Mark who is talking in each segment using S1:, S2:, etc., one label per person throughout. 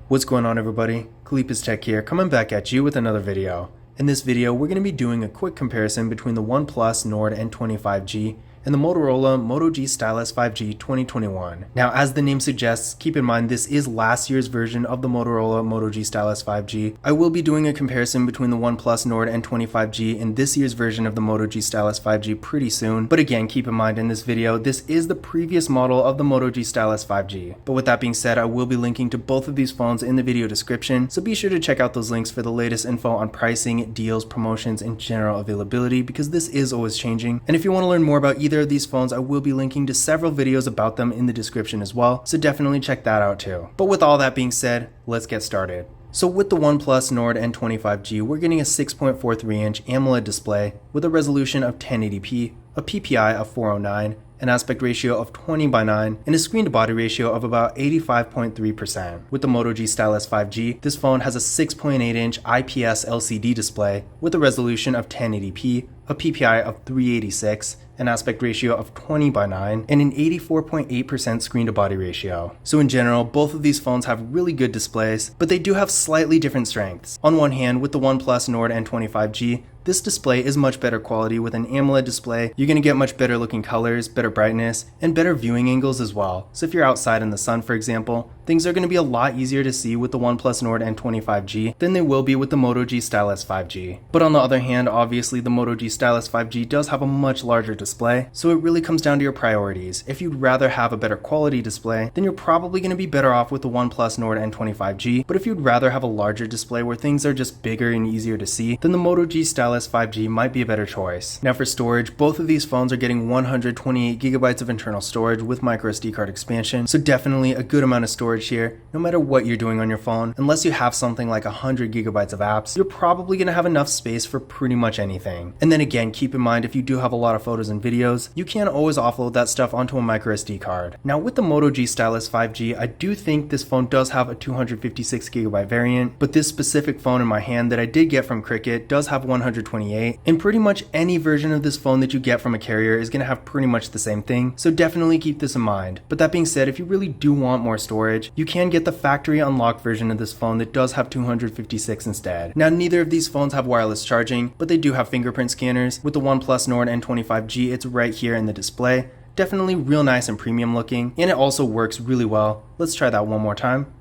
S1: What's going on, everybody? Kalipa's Tech here, coming back at you with another video. In this video, we're going to be doing a quick comparison between the OnePlus Nord N20 5G and the Motorola Moto G Stylus 5G 2021. Now, as the name suggests, keep in mind this is last year's version of the Motorola Moto G Stylus 5G. I will be doing a comparison between the OnePlus Nord N20 5G and this year's version of the Moto G Stylus 5G pretty soon, but again, keep in mind in this video, this is the previous model of the Moto G Stylus 5G. But with that being said, I will be linking to both of these phones in the video description, so be sure to check out those links for the latest info on pricing, deals, promotions, and general availability, because this is always changing. And if you want to learn more about either of these phones, I will be linking to several videos about them in the description as well, so definitely check that out too. But with all that being said, let's get started. So with the OnePlus Nord N20 5G, we're getting a 6.43-inch AMOLED display with a resolution of 1080p, a PPI of 409, an aspect ratio of 20:9, and a screen-to-body ratio of about 85.3%. With the Moto G Stylus 5G, this phone has a 6.8-inch IPS LCD display with a resolution of 1080p, a PPI of 386, an aspect ratio of 20:9, and an 84.8% screen-to-body ratio. So in general, both of these phones have really good displays, but they do have slightly different strengths. On one hand, with the OnePlus Nord N20 5G, this display is much better quality. With an AMOLED display, you're going to get much better looking colors, better brightness, and better viewing angles as well. So if you're outside in the sun, for example, things are going to be a lot easier to see with the OnePlus Nord N20 5G than they will be with the Moto G Stylus 5G. But on the other hand, obviously the Moto G Stylus 5G does have a much larger display, so it really comes down to your priorities. If you'd rather have a better quality display, then you're probably going to be better off with the OnePlus Nord N20 5G, but if you'd rather have a larger display where things are just bigger and easier to see, then the Moto G Stylus 5G might be a better choice. Now for storage, both of these phones are getting 128GB of internal storage with microSD card expansion, so definitely a good amount of storage here, no matter what you're doing on your phone. Unless you have something like 100GB of apps, you're probably going to have enough space for pretty much anything. And then again, keep in mind if you do have a lot of photos and videos, you can always offload that stuff onto a microSD card. Now with the Moto G Stylus 5G, I do think this phone does have a 256GB variant, but this specific phone in my hand that I did get from Cricket does have 128, and pretty much any version of this phone that you get from a carrier is going to have pretty much the same thing, so definitely keep this in mind. But that being said, if you really do want more storage, you can get the factory unlocked version of this phone that does have 256 instead. Now neither of these phones have wireless charging, but they do have fingerprint scanners. With the OnePlus Nord N20 5G, it's right here in the display. Definitely real nice and premium looking, and it also works really well. Let's try that one more time.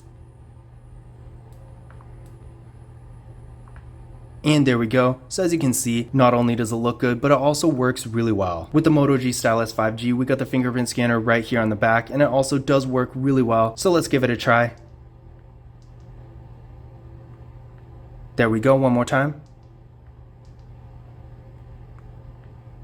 S1: And there we go. So as you can see, not only does it look good, but it also works really well. With the Moto G Stylus 5G, we got the fingerprint scanner right here on the back, and it also does work really well. So let's give it a try. There we go, one more time.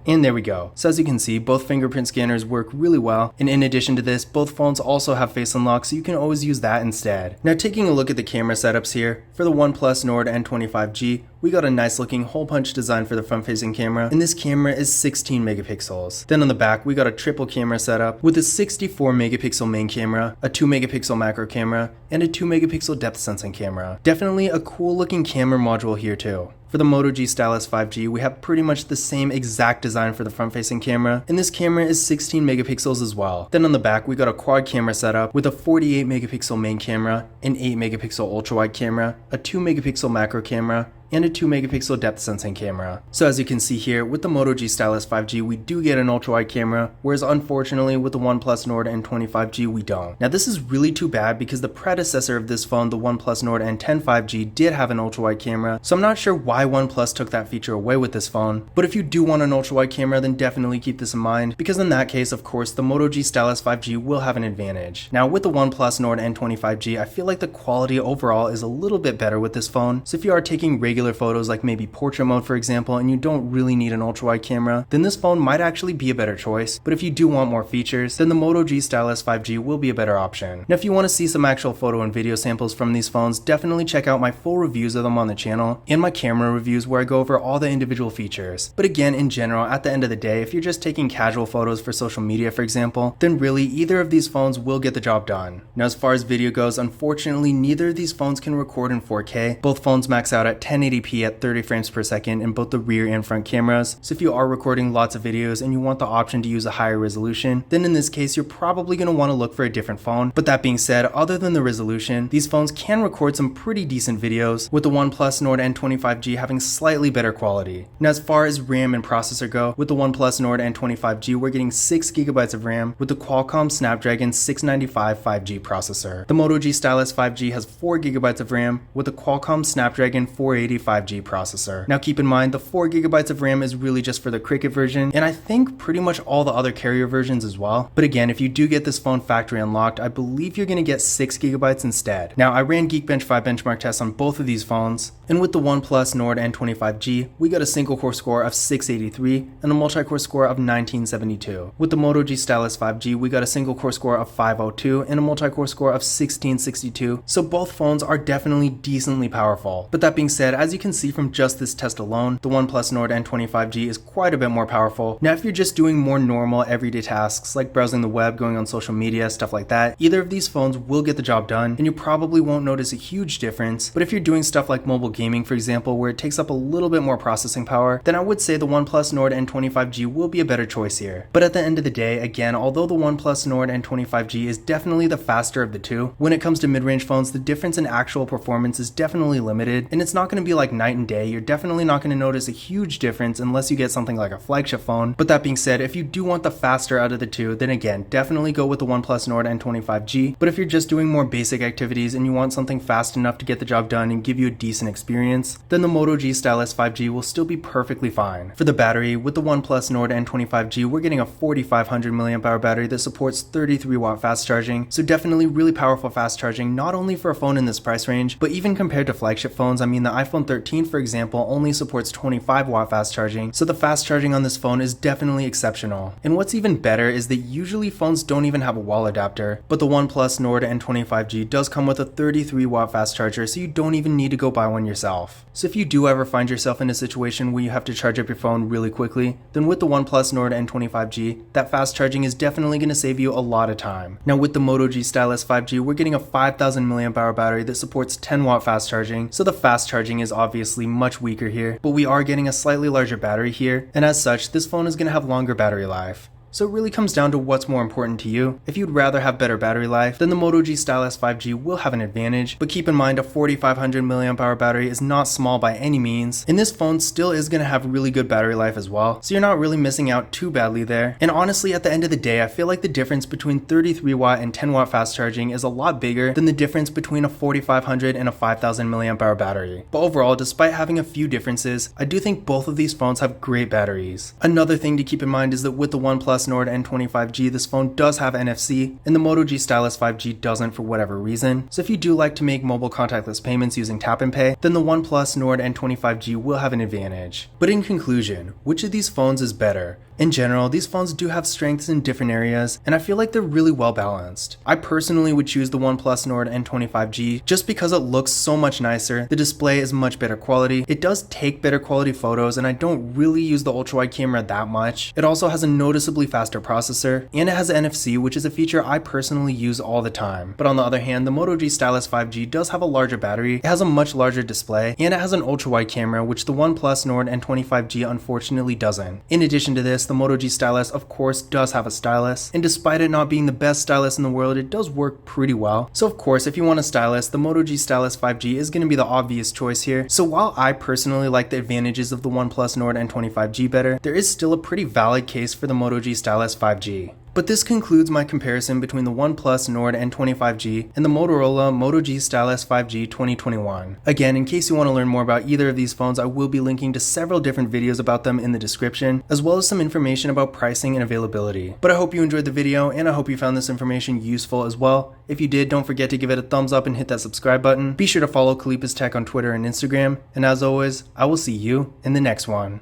S1: And there we go. So as you can see, both fingerprint scanners work really well, and in addition to this, both phones also have face unlock, so you can always use that instead. Now taking a look at the camera setups here, for the OnePlus Nord N20 5G, we got a nice looking hole punch design for the front facing camera, and this camera is 16 megapixels. Then on the back, we got a triple camera setup with a 64 megapixel main camera, a 2 megapixel macro camera, and a 2 megapixel depth sensing camera. Definitely a cool looking camera module here too. For the Moto G Stylus 5G, we have pretty much the same exact design for the front-facing camera, and this camera is 16 megapixels as well. Then on the back, we got a quad camera setup with a 48 megapixel main camera, an 8 megapixel ultra-wide camera, a 2 megapixel macro camera, and a 2 megapixel depth sensing camera. So as you can see here, with the Moto G Stylus 5G, we do get an ultra-wide camera, whereas unfortunately with the OnePlus Nord N20 5G, we don't. Now this is really too bad because the predecessor of this phone, the OnePlus Nord N10 5G, did have an ultra-wide camera, so I'm not sure why OnePlus took that feature away with this phone, but if you do want an ultra-wide camera, then definitely keep this in mind, because in that case, of course, the Moto G Stylus 5G will have an advantage. Now with the OnePlus Nord N20 5G, I feel like the quality overall is a little bit better with this phone, so if you are taking regular photos like maybe portrait mode for example, and you don't really need an ultra-wide camera, then this phone might actually be a better choice. But if you do want more features, then the Moto G Stylus 5G will be a better option. Now if you want to see some actual photo and video samples from these phones, definitely check out my full reviews of them on the channel, and my camera reviews where I go over all the individual features. But again, in general, at the end of the day, if you're just taking casual photos for social media for example, then really either of these phones will get the job done. Now as far as video goes, unfortunately neither of these phones can record in 4K. Both phones max out at 1080 1080p at 30 frames per second in both the rear and front cameras. So if you are recording lots of videos and you want the option to use a higher resolution, then in this case you're probably going to want to look for a different phone. But that being said, other than the resolution, these phones can record some pretty decent videos, with the OnePlus Nord N20 having slightly better quality. Now as far as RAM and processor go, with the OnePlus Nord N20 we're getting 6GB of RAM with the Qualcomm Snapdragon 695 5G processor. The Moto G Stylus 5G has 4GB of RAM with the Qualcomm Snapdragon 480 5G processor. Now keep in mind, the 4GB of RAM is really just for the Cricket version, and I think pretty much all the other carrier versions as well. But again, if you do get this phone factory unlocked, I believe you're going to get 6GB instead. Now I ran Geekbench 5 benchmark tests on both of these phones, and with the OnePlus Nord N20 we got a single core score of 683 and a multi-core score of 1972. With the Moto G Stylus 5G, we got a single core score of 502 and a multi-core score of 1662, so both phones are definitely decently powerful. But that being said, as you can see from just this test alone, the OnePlus Nord N20 is quite a bit more powerful. Now if you're just doing more normal everyday tasks like browsing the web, going on social media, stuff like that, either of these phones will get the job done and you probably won't notice a huge difference. But if you're doing stuff like mobile gaming, for example, where it takes up a little bit more processing power, then I would say the OnePlus Nord N20 will be a better choice here. But at the end of the day, again, although the OnePlus Nord N20 is definitely the faster of the two, when it comes to mid-range phones, the difference in actual performance is definitely limited, and it's not going to be like night and day. You're definitely not going to notice a huge difference unless you get something like a flagship phone. But that being said, if you do want the faster out of the two, then again, definitely go with the OnePlus Nord N20. But if you're just doing more basic activities and you want something fast enough to get the job done and give you a decent experience, then the Moto G Stylus 5G will still be perfectly fine. For the battery, with the OnePlus Nord N20 we're getting a 4500 mAh battery that supports 33W fast charging, so definitely really powerful fast charging, not only for a phone in this price range, but even compared to flagship phones. I mean, the iPhone 13, for example, only supports 25W fast charging, so the fast charging on this phone is definitely exceptional. And what's even better is that usually phones don't even have a wall adapter, but the OnePlus Nord N20 does come with a 33W fast charger, so you don't even need to go buy one yourself. So if you do ever find yourself in a situation where you have to charge up your phone really quickly, then with the OnePlus Nord N20, that fast charging is definitely going to save you a lot of time. Now with the Moto G Stylus 5G, we're getting a 5000 mAh battery that supports 10W fast charging, so the fast charging is obviously much weaker here, but we are getting a slightly larger battery here, and as such, this phone is going to have longer battery life. So it really comes down to what's more important to you. If you'd rather have better battery life, then the Moto G Stylus 5G will have an advantage, but keep in mind a 4500 mAh battery is not small by any means, and this phone still is going to have really good battery life as well, so you're not really missing out too badly there. And honestly, at the end of the day, I feel like the difference between 33W and 10W fast charging is a lot bigger than the difference between a 4500 and a 5000 mAh battery. But overall, despite having a few differences, I do think both of these phones have great batteries. Another thing to keep in mind is that with the OnePlus Nord N20, this phone does have NFC, and the Moto G Stylus 5G doesn't for whatever reason. So if you do like to make mobile contactless payments using tap and pay, then the OnePlus Nord N20 will have an advantage. But in conclusion, which of these phones is better? In general, these phones do have strengths in different areas, and I feel like they're really well balanced. I personally would choose the OnePlus Nord N20 just because it looks so much nicer, the display is much better quality, it does take better quality photos, and I don't really use the ultra-wide camera that much. It also has a noticeably faster processor, and it has NFC, which is a feature I personally use all the time. But on the other hand, the Moto G Stylus 5G does have a larger battery, it has a much larger display, and it has an ultra-wide camera, which the OnePlus Nord N20 unfortunately doesn't. In addition to this, the Moto G Stylus of course does have a stylus, and despite it not being the best stylus in the world, it does work pretty well. So of course, if you want a stylus, the Moto G Stylus 5G is going to be the obvious choice here. So while I personally like the advantages of the OnePlus Nord N20 better, there is still a pretty valid case for the Moto G Stylus 5G. But this concludes my comparison between the OnePlus Nord N20 and the Motorola Moto G Stylus 5G 2021. Again, in case you want to learn more about either of these phones, I will be linking to several different videos about them in the description, as well as some information about pricing and availability. But I hope you enjoyed the video, and I hope you found this information useful as well. If you did, don't forget to give it a thumbs up and hit that subscribe button. Be sure to follow Kalipas Tech on Twitter and Instagram, and as always, I will see you in the next one.